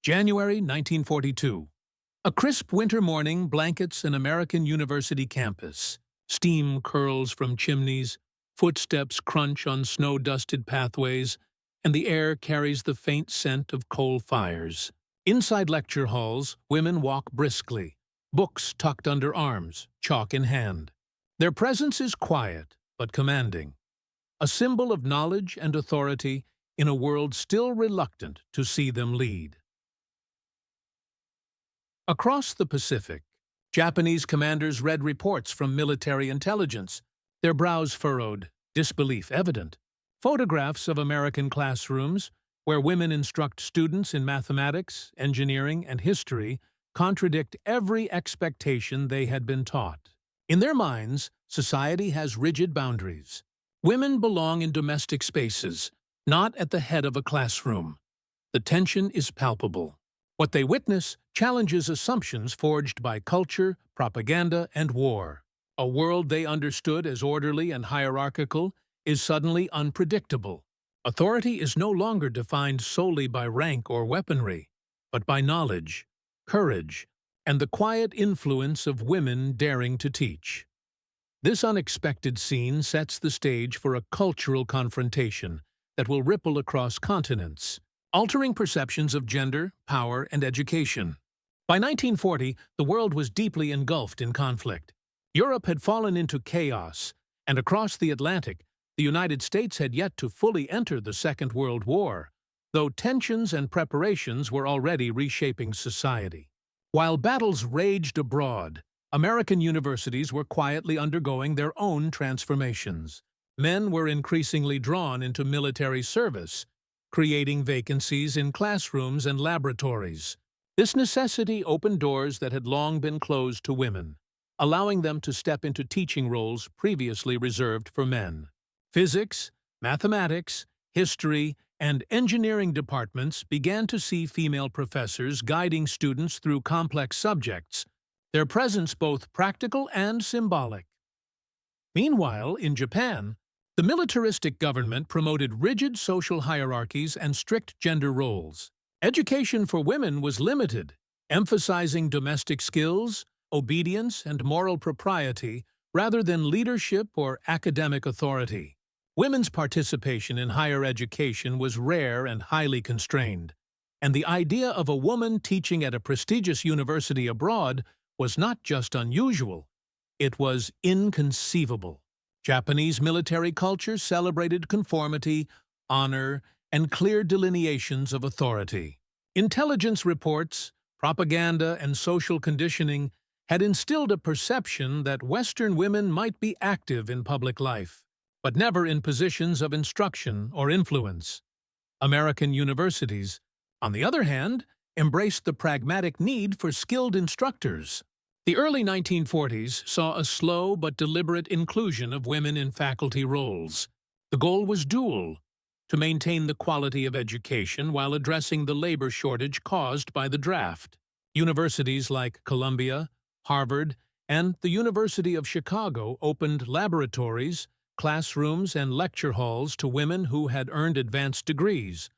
January 1942. A crisp winter morning blankets an American university campus. Steam curls from chimneys, footsteps crunch on snow-dusted pathways, and the air carries the faint scent of coal fires. Inside lecture halls, women walk briskly, books tucked under arms, chalk in hand. Their presence is quiet, but commanding, a symbol of knowledge and authority in a world still reluctant to see them lead. Across the Pacific, Japanese commanders read reports from military intelligence, their brows furrowed, disbelief evident. Photographs of American classrooms, where women instruct students in mathematics, engineering, and history, contradict every expectation they had been taught. In their minds, society has rigid boundaries. Women belong in domestic spaces, not at the head of a classroom. The tension is palpable. What they witness challenges assumptions forged by culture, propaganda, and war. A world they understood as orderly and hierarchical is suddenly unpredictable. Authority is no longer defined solely by rank or weaponry, but by knowledge, courage, and the quiet influence of women daring to teach. This unexpected scene sets the stage for a cultural confrontation that will ripple across continents, altering perceptions of gender, power, and education. By 1940, the world was deeply engulfed in conflict. Europe had fallen into chaos, and across the Atlantic, the United States had yet to fully enter the Second World War, though tensions and preparations were already reshaping society. While battles raged abroad, American universities were quietly undergoing their own transformations. Men were increasingly drawn into military service, creating vacancies in classrooms and laboratories. This necessity opened doors that had long been closed to women, allowing them to step into teaching roles previously reserved for men. Physics, mathematics, history, and engineering departments began to see female professors guiding students through complex subjects, their presence both practical and symbolic. Meanwhile, in Japan, the militaristic government promoted rigid social hierarchies and strict gender roles. Education for women was limited, emphasizing domestic skills, obedience, and moral propriety rather than leadership or academic authority. Women's participation in higher education was rare and highly constrained, and the idea of a woman teaching at a prestigious university abroad was not just unusual, it was inconceivable. Japanese military culture celebrated conformity, honor, and clear delineations of authority. Intelligence reports, propaganda, and social conditioning had instilled a perception that Western women might be active in public life, but never in positions of instruction or influence. American universities, on the other hand, embraced the pragmatic need for skilled instructors. The early 1940s saw a slow but deliberate inclusion of women in faculty roles. The goal was dual: to maintain the quality of education while addressing the labor shortage caused by the draft. Universities like Columbia, Harvard, and the University of Chicago opened laboratories, classrooms, and lecture halls to women who had earned advanced degrees,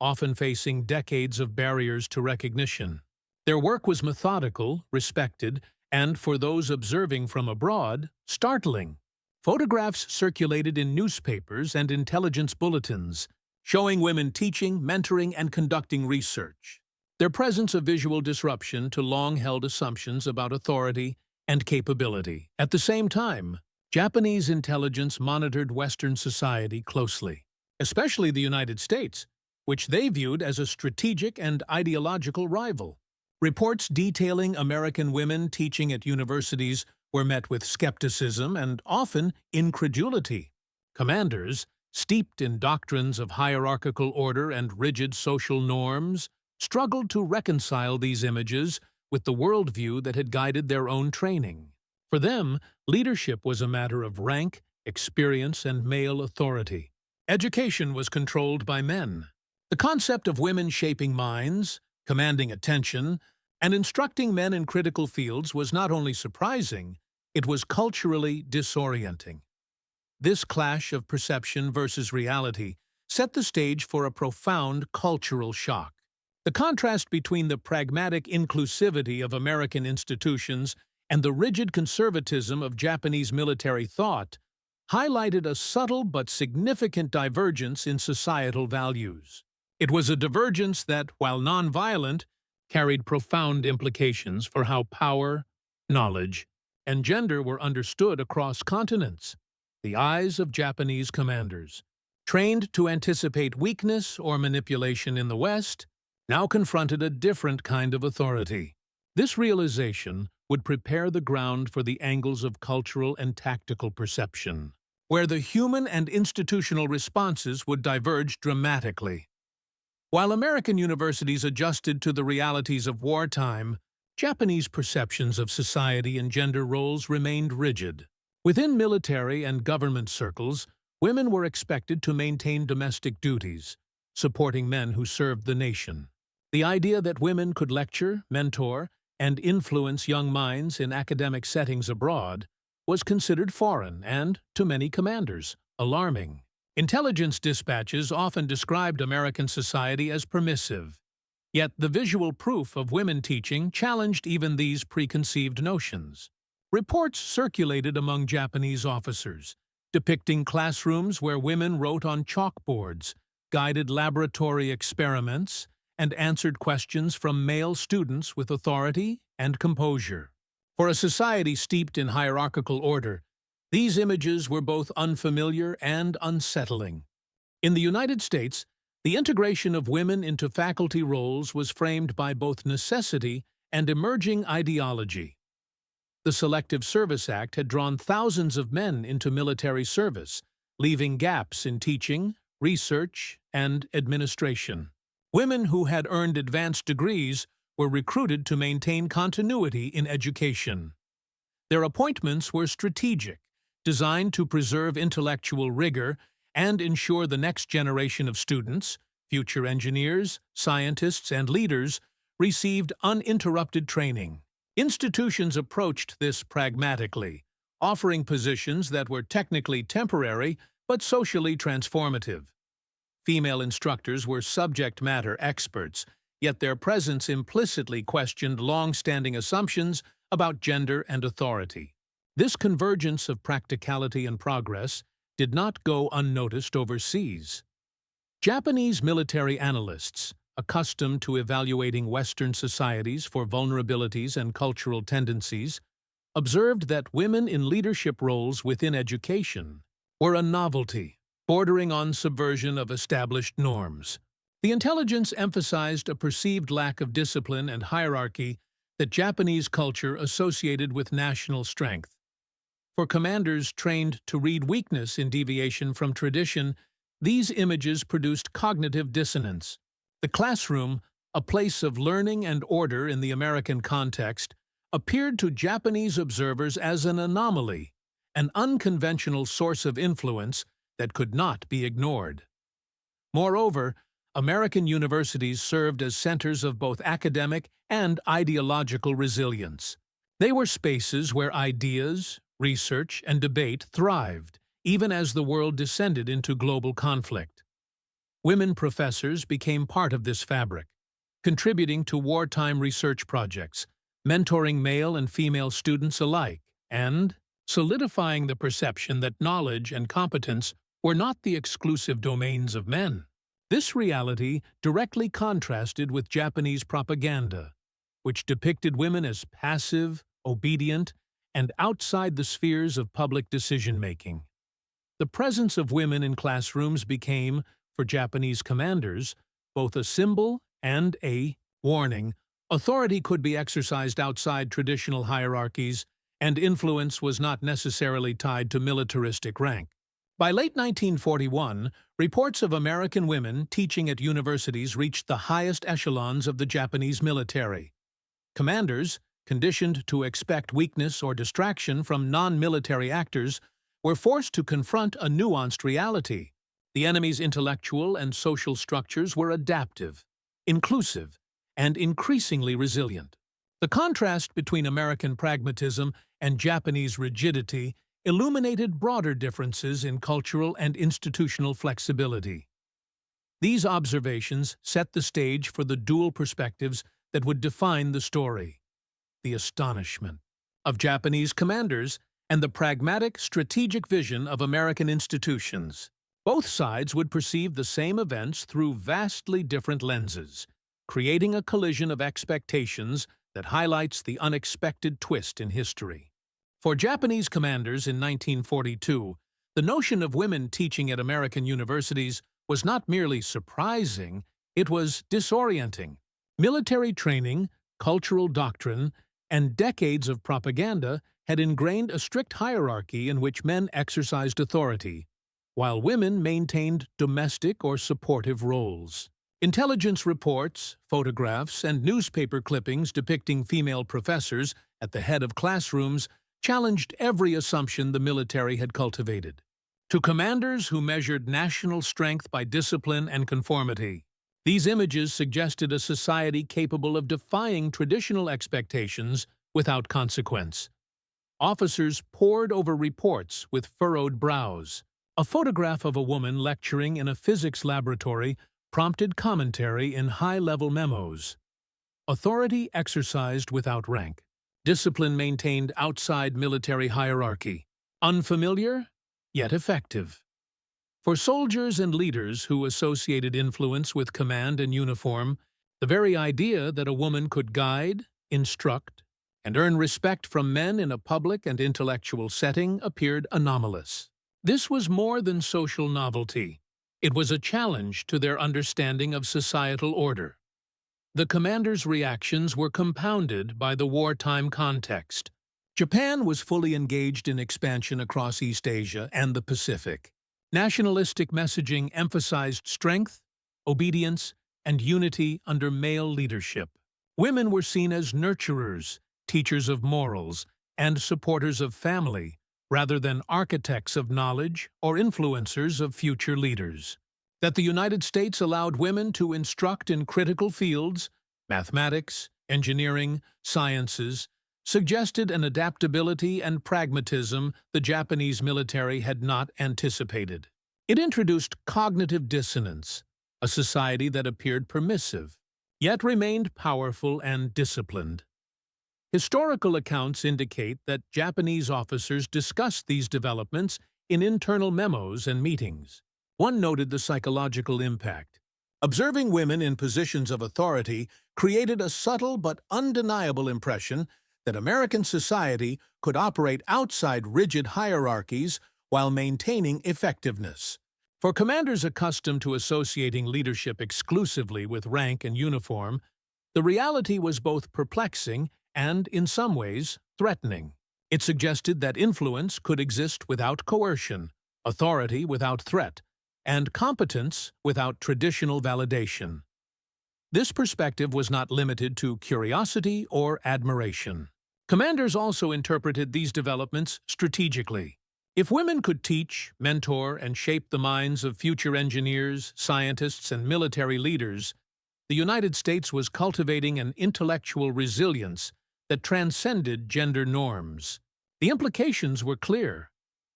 often facing decades of barriers to recognition. Their work was methodical, respected, and, for those observing from abroad, startling. Photographs circulated in newspapers and intelligence bulletins, showing women teaching, mentoring, and conducting research. Their presence a visual disruption to long-held assumptions about authority and capability. At the same time, Japanese intelligence monitored Western society closely, especially the United States, which they viewed as a strategic and ideological rival. Reports detailing American women teaching at universities were met with skepticism and often incredulity. Commanders, steeped in doctrines of hierarchical order and rigid social norms, struggled to reconcile these images with the worldview that had guided their own training. For them, leadership was a matter of rank, experience, and male authority. Education was controlled by men. The concept of women shaping minds, commanding attention, and instructing men in critical fields was not only surprising, it was culturally disorienting. This clash of perception versus reality set the stage for a profound cultural shock. The contrast between the pragmatic inclusivity of American institutions and the rigid conservatism of Japanese military thought highlighted a subtle but significant divergence in societal values. It was a divergence that, while nonviolent, carried profound implications for how power, knowledge, and gender were understood across continents. The eyes of Japanese commanders, trained to anticipate weakness or manipulation in the West, now confronted a different kind of authority. This realization would prepare the ground for the angles of cultural and tactical perception, where the human and institutional responses would diverge dramatically. While American universities adjusted to the realities of wartime, Japanese perceptions of society and gender roles remained rigid. Within military and government circles, women were expected to maintain domestic duties, supporting men who served the nation. The idea that women could lecture, mentor, and influence young minds in academic settings abroad was considered foreign and, to many commanders, alarming. Intelligence dispatches often described American society as permissive, yet the visual proof of women teaching challenged even these preconceived notions. Reports circulated among Japanese officers, depicting classrooms where women wrote on chalkboards, guided laboratory experiments, and answered questions from male students with authority and composure. For a society steeped in hierarchical order, these images were both unfamiliar and unsettling. In the United States, the integration of women into faculty roles was framed by both necessity and emerging ideology. The Selective Service Act had drawn thousands of men into military service, leaving gaps in teaching, research, and administration. Women who had earned advanced degrees were recruited to maintain continuity in education. Their appointments were strategic, designed to preserve intellectual rigor and ensure the next generation of students, future engineers, scientists, and leaders, received uninterrupted training. Institutions approached this pragmatically, offering positions that were technically temporary but socially transformative. Female instructors were subject matter experts, yet their presence implicitly questioned long-standing assumptions about gender and authority. This convergence of practicality and progress did not go unnoticed overseas. Japanese military analysts, accustomed to evaluating Western societies for vulnerabilities and cultural tendencies, observed that women in leadership roles within education were a novelty, bordering on subversion of established norms. The intelligence emphasized a perceived lack of discipline and hierarchy that Japanese culture associated with national strength. For commanders trained to read weakness in deviation from tradition, these images produced cognitive dissonance. The classroom, a place of learning and order in the American context, appeared to Japanese observers as an anomaly, an unconventional source of influence that could not be ignored. Moreover, American universities served as centers of both academic and ideological resilience. They were spaces where ideas, research, and debate thrived, even as the world descended into global conflict. Women professors became part of this fabric, contributing to wartime research projects, mentoring male and female students alike, and solidifying the perception that knowledge and competence were not the exclusive domains of men. This reality directly contrasted with Japanese propaganda, which depicted women as passive, obedient, and outside the spheres of public decision-making. The presence of women in classrooms became, for Japanese commanders, both a symbol and a warning. Authority could be exercised outside traditional hierarchies, and influence was not necessarily tied to militaristic rank. By late 1941, reports of American women teaching at universities reached the highest echelons of the Japanese military. Commanders, conditioned to expect weakness or distraction from non-military actors, were forced to confront a nuanced reality. The enemy's intellectual and social structures were adaptive, inclusive, and increasingly resilient. The contrast between American pragmatism and Japanese rigidity illuminated broader differences in cultural and institutional flexibility. These observations set the stage for the dual perspectives that would define the story: the astonishment of Japanese commanders and the pragmatic, strategic vision of American institutions. Both sides would perceive the same events through vastly different lenses, creating a collision of expectations that highlights the unexpected twist in history. For Japanese commanders in 1942, the notion of women teaching at American universities was not merely surprising, it was disorienting. Military training, cultural doctrine, and decades of propaganda had ingrained a strict hierarchy in which men exercised authority, while women maintained domestic or supportive roles. Intelligence reports, photographs, and newspaper clippings depicting female professors at the head of classrooms challenged every assumption the military had cultivated. To commanders who measured national strength by discipline and conformity, these images suggested a society capable of defying traditional expectations without consequence. Officers pored over reports with furrowed brows. A photograph of a woman lecturing in a physics laboratory prompted commentary in high-level memos. Authority exercised without rank. Discipline maintained outside military hierarchy. Unfamiliar, yet effective. For soldiers and leaders who associated influence with command and uniform, the very idea that a woman could guide, instruct, and earn respect from men in a public and intellectual setting appeared anomalous. This was more than social novelty. It was a challenge to their understanding of societal order. The commanders' reactions were compounded by the wartime context. Japan was fully engaged in expansion across East Asia and the Pacific. Nationalistic messaging emphasized strength, obedience, and unity under male leadership. Women were seen as nurturers, teachers of morals, and supporters of family, rather than architects of knowledge or influencers of future leaders. That the United States allowed women to instruct in critical fields, mathematics, engineering, sciences, suggested an adaptability and pragmatism the Japanese military had not anticipated. It introduced cognitive dissonance, a society that appeared permissive, yet remained powerful and disciplined. Historical accounts indicate that Japanese officers discussed these developments in internal memos and meetings. One noted the psychological impact. Observing women in positions of authority created a subtle but undeniable impression that American society could operate outside rigid hierarchies while maintaining effectiveness. For commanders accustomed to associating leadership exclusively with rank and uniform, the reality was both perplexing and, in some ways, threatening. It suggested that influence could exist without coercion, authority without threat, and competence without traditional validation. This perspective was not limited to curiosity or admiration. Commanders also interpreted these developments strategically. If women could teach, mentor, and shape the minds of future engineers, scientists, and military leaders, the United States was cultivating an intellectual resilience that transcended gender norms. The implications were clear.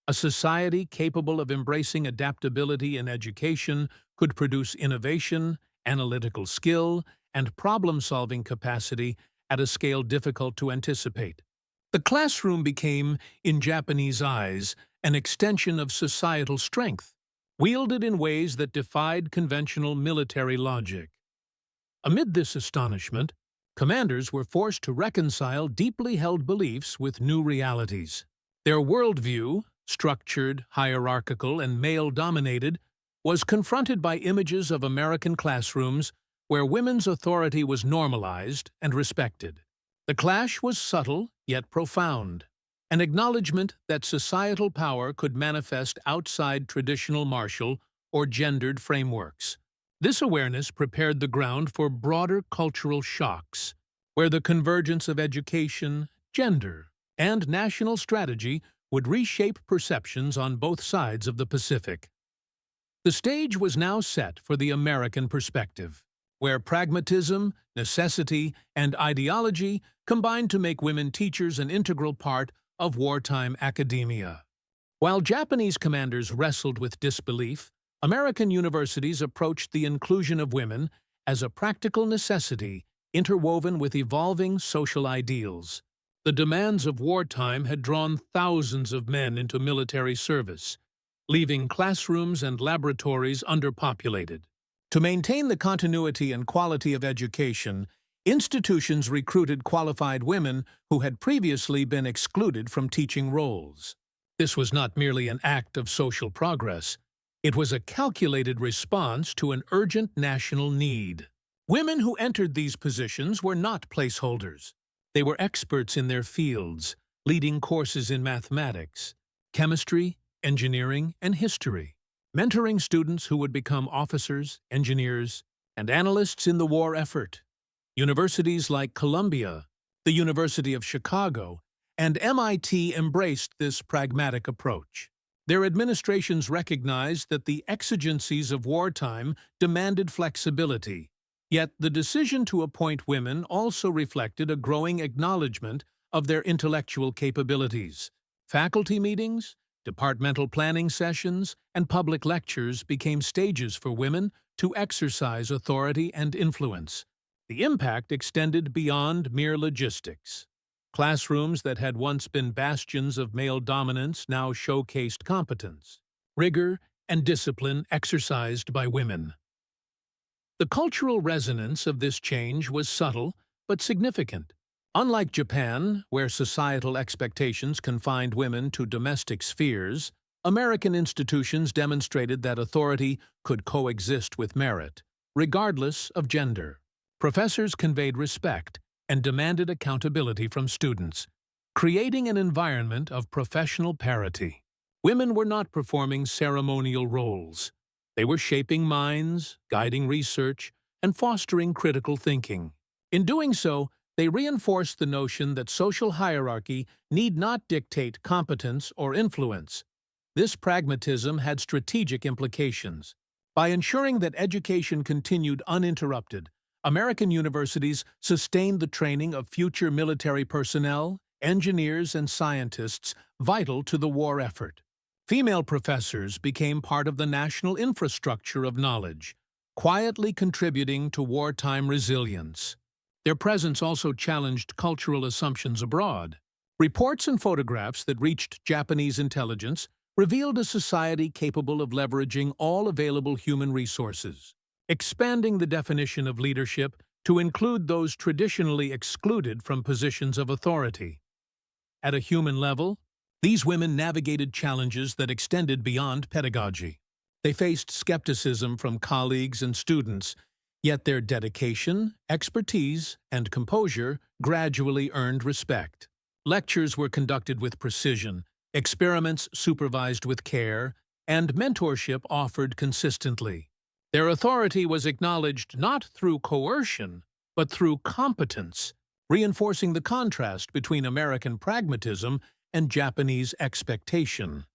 A society capable of embracing adaptability in education could produce innovation, analytical skill, and problem-solving capacity at a scale difficult to anticipate. The classroom became, in Japanese eyes, an extension of societal strength, wielded in ways that defied conventional military logic. Amid this astonishment, commanders were forced to reconcile deeply held beliefs with new realities. Their worldview, structured, hierarchical, and male-dominated, was confronted by images of American classrooms where women's authority was normalized and respected. The clash was subtle yet profound, an acknowledgement that societal power could manifest outside traditional martial or gendered frameworks. This awareness prepared the ground for broader cultural shocks, where the convergence of education, gender, and national strategy would reshape perceptions on both sides of the Pacific. The stage was now set for the American perspective, where pragmatism, necessity, and ideology combined to make women teachers an integral part of wartime academia. While Japanese commanders wrestled with disbelief, American universities approached the inclusion of women as a practical necessity interwoven with evolving social ideals. The demands of wartime had drawn thousands of men into military service, leaving classrooms and laboratories underpopulated. To maintain the continuity and quality of education, institutions recruited qualified women who had previously been excluded from teaching roles. This was not merely an act of social progress. It was a calculated response to an urgent national need. Women who entered these positions were not placeholders. They were experts in their fields, leading courses in mathematics, chemistry, engineering, and history, mentoring students who would become officers, engineers, and analysts in the war effort. Universities like Columbia, the University of Chicago, and MIT embraced this pragmatic approach. Their administrations recognized that the exigencies of wartime demanded flexibility, yet the decision to appoint women also reflected a growing acknowledgement of their intellectual capabilities. Faculty meetings, departmental planning sessions, and public lectures became stages for women to exercise authority and influence. The impact extended beyond mere logistics. Classrooms that had once been bastions of male dominance now showcased competence, rigor, and discipline exercised by women. The cultural resonance of this change was subtle but significant. Unlike Japan, where societal expectations confined women to domestic spheres, American institutions demonstrated that authority could coexist with merit, regardless of gender. Professors conveyed respect and demanded accountability from students, creating an environment of professional parity. Women were not performing ceremonial roles. They were shaping minds, guiding research, and fostering critical thinking. In doing so, they reinforced the notion that social hierarchy need not dictate competence or influence. This pragmatism had strategic implications. By ensuring that education continued uninterrupted, American universities sustained the training of future military personnel, engineers, and scientists vital to the war effort. Female professors became part of the national infrastructure of knowledge, quietly contributing to wartime resilience. Their presence also challenged cultural assumptions abroad. Reports and photographs that reached Japanese intelligence revealed a society capable of leveraging all available human resources, expanding the definition of leadership to include those traditionally excluded from positions of authority. At a human level, these women navigated challenges that extended beyond pedagogy. They faced skepticism from colleagues and students, yet their dedication, expertise, and composure gradually earned respect. Lectures were conducted with precision, experiments supervised with care, and mentorship offered consistently. Their authority was acknowledged not through coercion, but through competence, reinforcing the contrast between American pragmatism and Japanese expectation.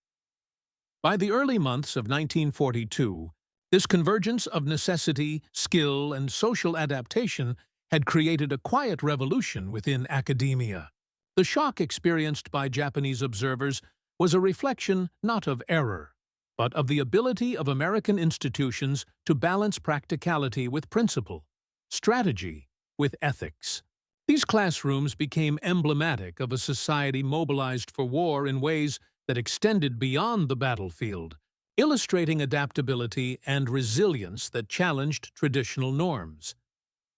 By the early months of 1942, this convergence of necessity, skill, and social adaptation had created a quiet revolution within academia. The shock experienced by Japanese observers was a reflection not of error, but of the ability of American institutions to balance practicality with principle, strategy with ethics. These classrooms became emblematic of a society mobilized for war in ways that extended beyond the battlefield, illustrating adaptability and resilience that challenged traditional norms.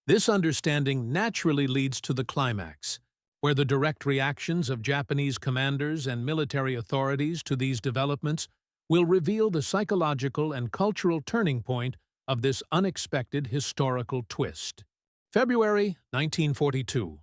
This understanding naturally leads to the climax, where the direct reactions of Japanese commanders and military authorities to these developments will reveal the psychological and cultural turning point of this unexpected historical twist. February 1942.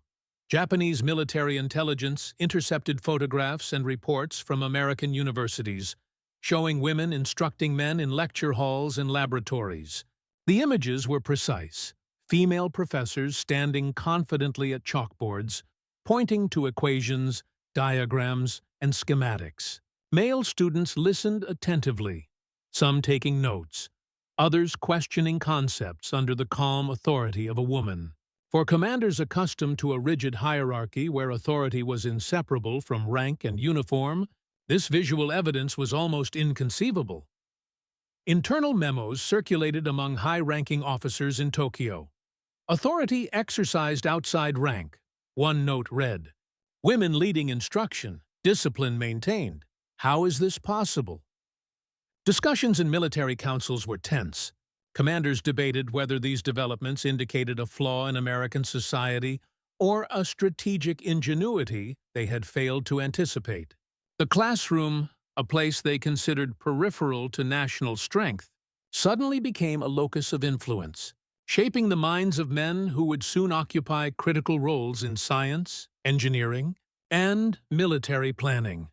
Japanese military intelligence intercepted photographs and reports from American universities, showing women instructing men in lecture halls and laboratories. The images were precise: female professors standing confidently at chalkboards, pointing to equations, diagrams, and schematics. Male students listened attentively, some taking notes, others questioning concepts under the calm authority of a woman. For commanders accustomed to a rigid hierarchy where authority was inseparable from rank and uniform, this visual evidence was almost inconceivable. Internal memos circulated among high-ranking officers in Tokyo. Authority exercised outside rank. One note read, "Women leading instruction, discipline maintained. How is this possible?" Discussions in military councils were tense. Commanders debated whether these developments indicated a flaw in American society or a strategic ingenuity they had failed to anticipate. The classroom, a place they considered peripheral to national strength, suddenly became a locus of influence, shaping the minds of men who would soon occupy critical roles in science, engineering, and military planning.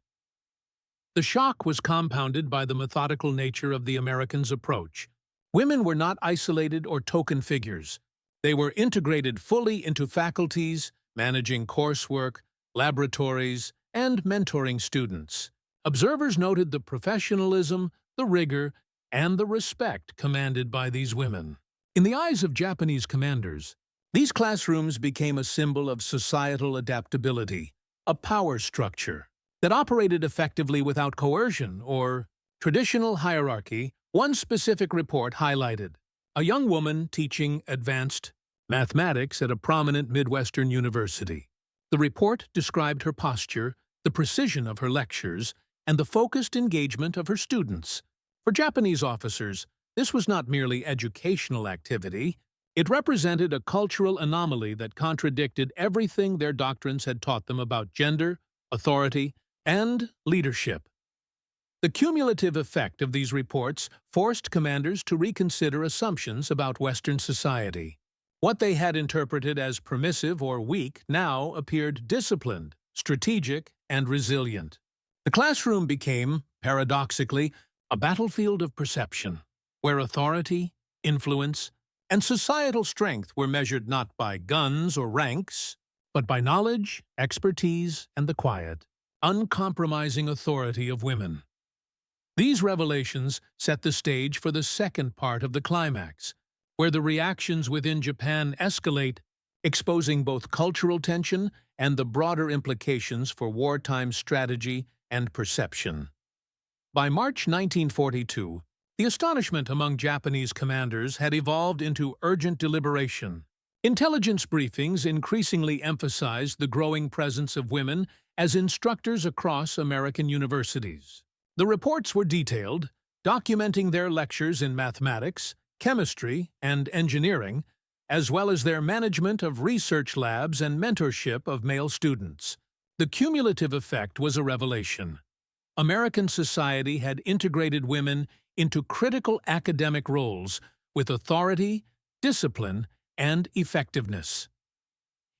The shock was compounded by the methodical nature of the Americans' approach. Women were not isolated or token figures. They were integrated fully into faculties, managing coursework, laboratories, and mentoring students. Observers noted the professionalism, the rigor, and the respect commanded by these women. In the eyes of Japanese commanders, these classrooms became a symbol of societal adaptability, a power structure that operated effectively without coercion or traditional hierarchy. One specific report highlighted a young woman teaching advanced mathematics at a prominent Midwestern university. The report described her posture, the precision of her lectures, and the focused engagement of her students. For Japanese officers, this was not merely educational activity. It represented a cultural anomaly that contradicted everything their doctrines had taught them about gender, authority, and leadership. The cumulative effect of these reports forced commanders to reconsider assumptions about Western society. What they had interpreted as permissive or weak now appeared disciplined, strategic, and resilient. The classroom became, paradoxically, a battlefield of perception, where authority, influence, and societal strength were measured not by guns or ranks, but by knowledge, expertise, and the quiet, uncompromising authority of women. These revelations set the stage for the second part of the climax, where the reactions within Japan escalate, exposing both cultural tension and the broader implications for wartime strategy and perception. By March 1942, the astonishment among Japanese commanders had evolved into urgent deliberation. Intelligence briefings increasingly emphasized the growing presence of women as instructors across American universities. The reports were detailed, documenting their lectures in mathematics, chemistry, and engineering, as well as their management of research labs and mentorship of male students. The cumulative effect was a revelation. American society had integrated women into critical academic roles with authority, discipline, and effectiveness.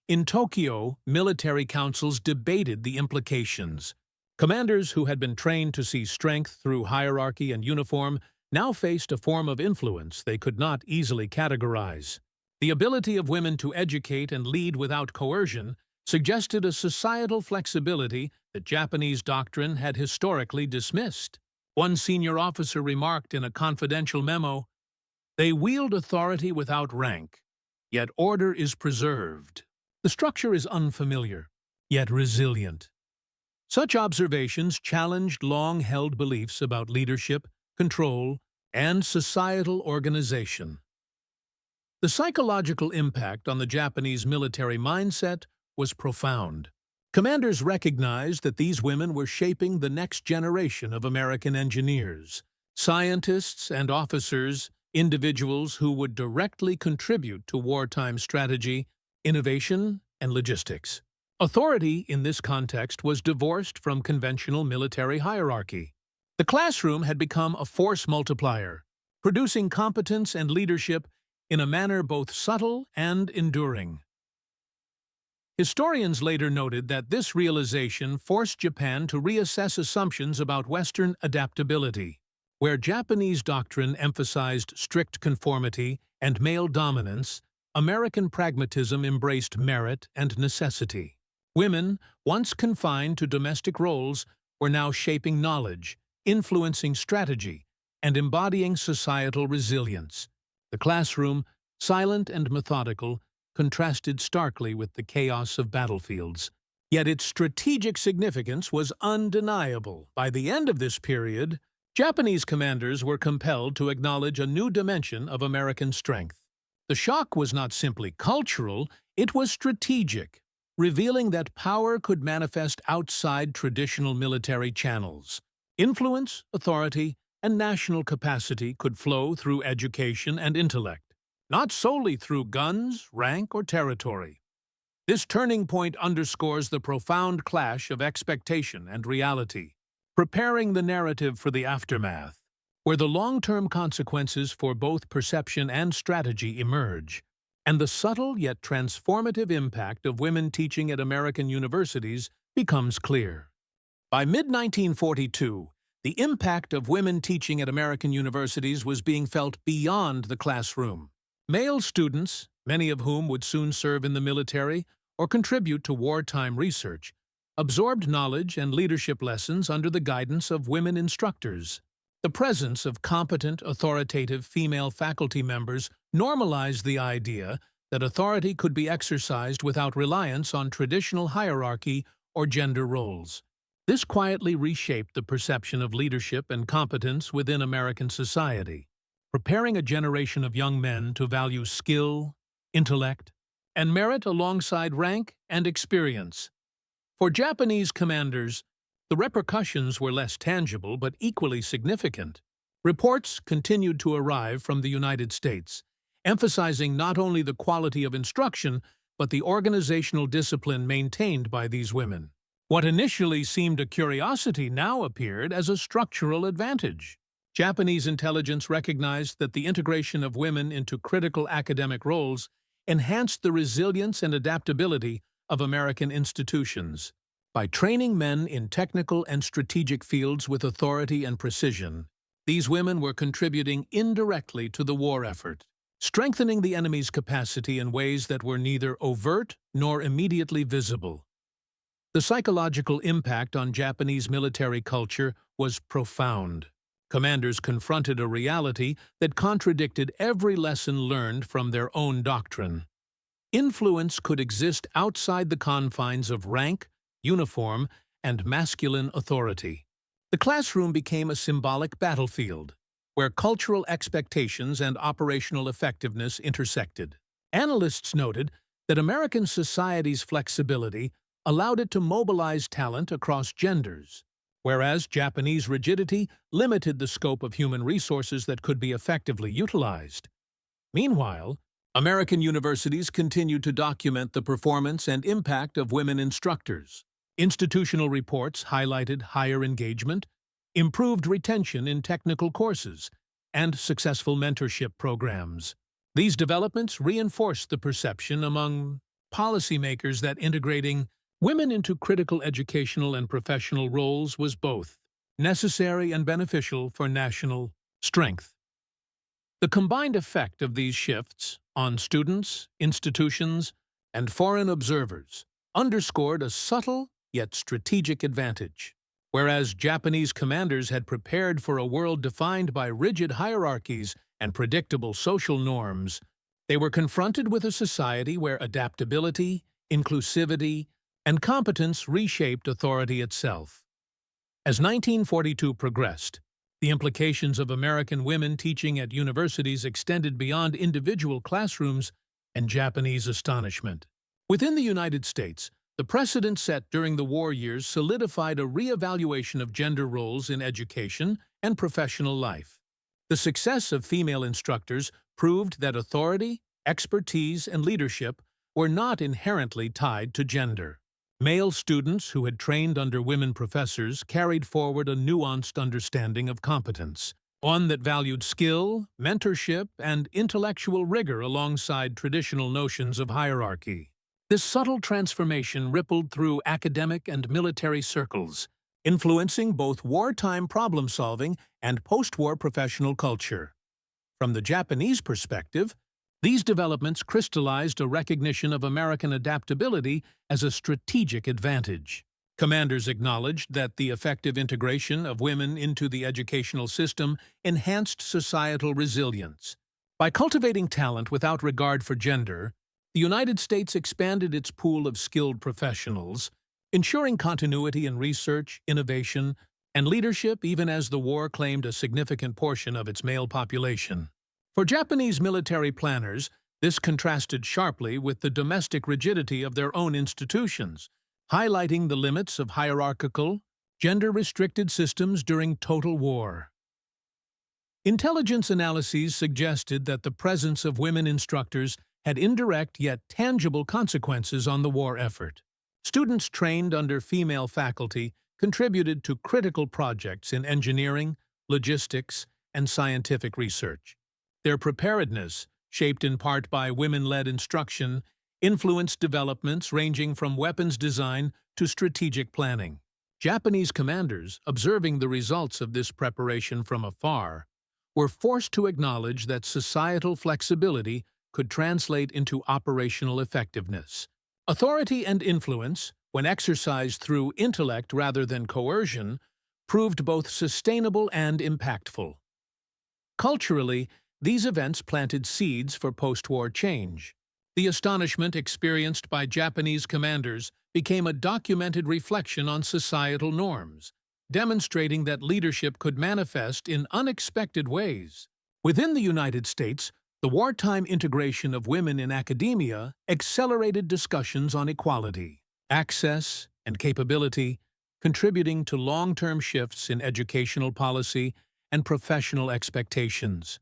In Tokyo, military councils debated the implications. Commanders who had been trained to see strength through hierarchy and uniform now faced a form of influence they could not easily categorize. The ability of women to educate and lead without coercion suggested a societal flexibility that Japanese doctrine had historically dismissed. One senior officer remarked in a confidential memo, "They wield authority without rank, yet order is preserved. The structure is unfamiliar, yet resilient." Such observations challenged long-held beliefs about leadership, control, and societal organization. The psychological impact on the Japanese military mindset was profound. Commanders recognized that these women were shaping the next generation of American engineers, scientists and officers, individuals who would directly contribute to wartime strategy, innovation, and logistics. Authority in this context was divorced from conventional military hierarchy. The classroom had become a force multiplier, producing competence and leadership in a manner both subtle and enduring. Historians later noted that this realization forced Japan to reassess assumptions about Western adaptability. Where Japanese doctrine emphasized strict conformity and male dominance, American pragmatism embraced merit and necessity. Women, once confined to domestic roles, were now shaping knowledge, influencing strategy, and embodying societal resilience. The classroom, silent and methodical, contrasted starkly with the chaos of battlefields. Yet its strategic significance was undeniable. By the end of this period, Japanese commanders were compelled to acknowledge a new dimension of American strength. The shock was not simply cultural, it was strategic, revealing that power could manifest outside traditional military channels. Influence, authority, and national capacity could flow through education and intellect, not solely through guns, rank, or territory. This turning point underscores the profound clash of expectation and reality, preparing the narrative for the aftermath, where the long-term consequences for both perception and strategy emerge, and the subtle yet transformative impact of women teaching at American universities becomes clear. By mid-1942, the impact of women teaching at American universities was being felt beyond the classroom. Male students, many of whom would soon serve in the military or contribute to wartime research, absorbed knowledge and leadership lessons under the guidance of women instructors. The presence of competent, authoritative female faculty members normalized the idea that authority could be exercised without reliance on traditional hierarchy or gender roles. This quietly reshaped the perception of leadership and competence within American society, preparing a generation of young men to value skill, intellect, and merit alongside rank and experience. For Japanese commanders, the repercussions were less tangible but equally significant. Reports continued to arrive from the United States, emphasizing not only the quality of instruction but the organizational discipline maintained by these women. What initially seemed a curiosity now appeared as a structural advantage. Japanese intelligence recognized that the integration of women into critical academic roles enhanced the resilience and adaptability of American institutions. By training men in technical and strategic fields with authority and precision, these women were contributing indirectly to the war effort, strengthening the enemy's capacity in ways that were neither overt nor immediately visible. The psychological impact on Japanese military culture was profound. Commanders confronted a reality that contradicted every lesson learned from their own doctrine. Influence could exist outside the confines of rank, uniform, and masculine authority. The classroom became a symbolic battlefield, where cultural expectations and operational effectiveness intersected. Analysts noted that American society's flexibility allowed it to mobilize talent across genders, whereas Japanese rigidity limited the scope of human resources that could be effectively utilized. Meanwhile, American universities continued to document the performance and impact of women instructors. Institutional reports highlighted higher engagement, improved retention in technical courses, and successful mentorship programs. These developments reinforced the perception among policymakers that integrating women into critical educational and professional roles was both necessary and beneficial for national strength. The combined effect of these shifts on students, institutions, and foreign observers underscored a subtle yet strategic advantage. Whereas Japanese commanders had prepared for a world defined by rigid hierarchies and predictable social norms, they were confronted with a society where adaptability, inclusivity, and competence reshaped authority itself. As 1942 progressed, the implications of American women teaching at universities extended beyond individual classrooms and Japanese astonishment. Within the United States, the precedent set during the war years solidified a reevaluation of gender roles in education and professional life. The success of female instructors proved that authority, expertise, and leadership were not inherently tied to gender. Male students who had trained under women professors carried forward a nuanced understanding of competence, one that valued skill, mentorship, and intellectual rigor alongside traditional notions of hierarchy. This subtle transformation rippled through academic and military circles, influencing both wartime problem-solving and post-war professional culture. From the Japanese perspective, these developments crystallized a recognition of American adaptability as a strategic advantage. Commanders acknowledged that the effective integration of women into the educational system enhanced societal resilience. By cultivating talent without regard for gender, the United States expanded its pool of skilled professionals, ensuring continuity in research, innovation, and leadership even as the war claimed a significant portion of its male population. For Japanese military planners, this contrasted sharply with the domestic rigidity of their own institutions, highlighting the limits of hierarchical, gender-restricted systems during total war. Intelligence analyses suggested that the presence of women instructors had indirect yet tangible consequences on the war effort. Students trained under female faculty contributed to critical projects in engineering, logistics, and scientific research. Their preparedness, shaped in part by women-led instruction, influenced developments ranging from weapons design to strategic planning. Japanese commanders, observing the results of this preparation from afar, were forced to acknowledge that societal flexibility could translate into operational effectiveness. Authority and influence, when exercised through intellect rather than coercion, proved both sustainable and impactful. Culturally, these events planted seeds for post-war change. The astonishment experienced by Japanese commanders became a documented reflection on societal norms, demonstrating that leadership could manifest in unexpected ways. Within the United States, the wartime integration of women in academia accelerated discussions on equality, access, and capability, contributing to long-term shifts in educational policy and professional expectations.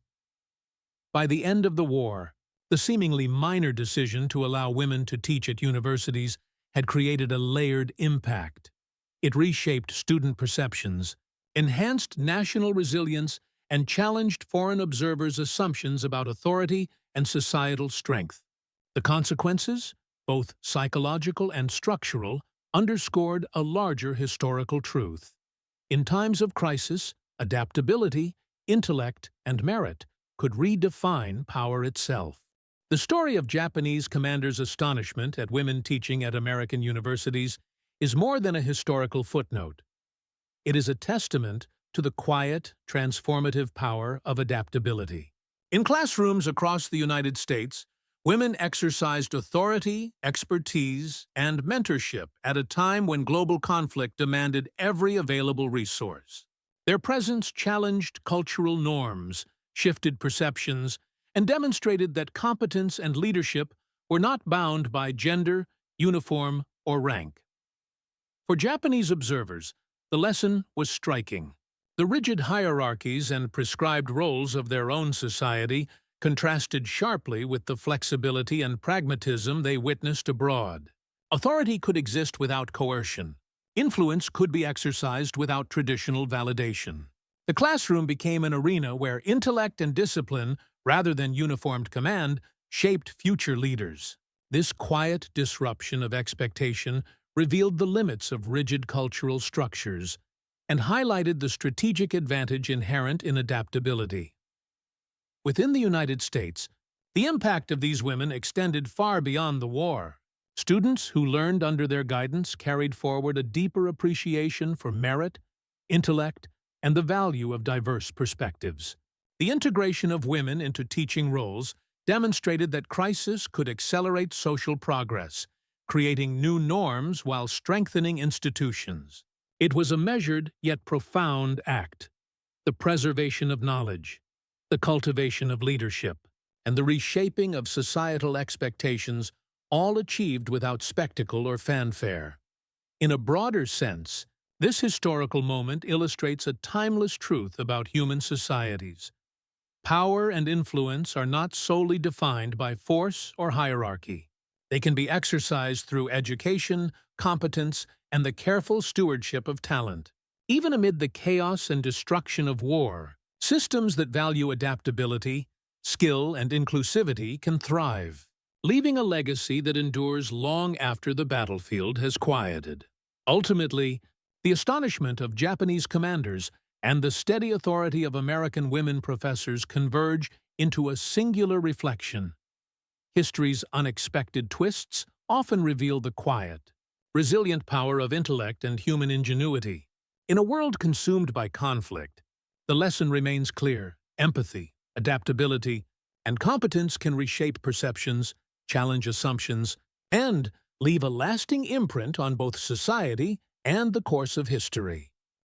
By the end of the war, the seemingly minor decision to allow women to teach at universities had created a layered impact. It reshaped student perceptions, enhanced national resilience, and challenged foreign observers' assumptions about authority and societal strength. The consequences, both psychological and structural, underscored a larger historical truth. In times of crisis, adaptability, intellect, and merit could redefine power itself. The story of Japanese commanders' astonishment at women teaching at American universities is more than a historical footnote. It is a testament to the quiet, transformative power of adaptability. In classrooms across the United States, women exercised authority, expertise, and mentorship at a time when global conflict demanded every available resource. Their presence challenged cultural norms, shifted perceptions, and demonstrated that competence and leadership were not bound by gender, uniform, or rank. For Japanese observers, the lesson was striking. The rigid hierarchies and prescribed roles of their own society contrasted sharply with the flexibility and pragmatism they witnessed abroad. Authority could exist without coercion. Influence could be exercised without traditional validation. The classroom became an arena where intellect and discipline, rather than uniformed command, shaped future leaders. This quiet disruption of expectation revealed the limits of rigid cultural structures and highlighted the strategic advantage inherent in adaptability. Within the United States, the impact of these women extended far beyond the war. Students who learned under their guidance carried forward a deeper appreciation for merit, intellect, and the value of diverse perspectives. The integration of women into teaching roles demonstrated that crisis could accelerate social progress, creating new norms while strengthening institutions. It was a measured yet profound act. The preservation of knowledge, the cultivation of leadership, and the reshaping of societal expectations, all achieved without spectacle or fanfare. In a broader sense, this historical moment illustrates a timeless truth about human societies. Power and influence are not solely defined by force or hierarchy. They can be exercised through education, competence, and the careful stewardship of talent. Even amid the chaos and destruction of war, systems that value adaptability, skill, and inclusivity can thrive, leaving a legacy that endures long after the battlefield has quieted. Ultimately, the astonishment of Japanese commanders and the steady authority of American women professors converge into a singular reflection. History's unexpected twists often reveal the quiet, resilient power of intellect and human ingenuity. In a world consumed by conflict, the lesson remains clear: empathy, adaptability, and competence can reshape perceptions, challenge assumptions, and leave a lasting imprint on both society and the course of history.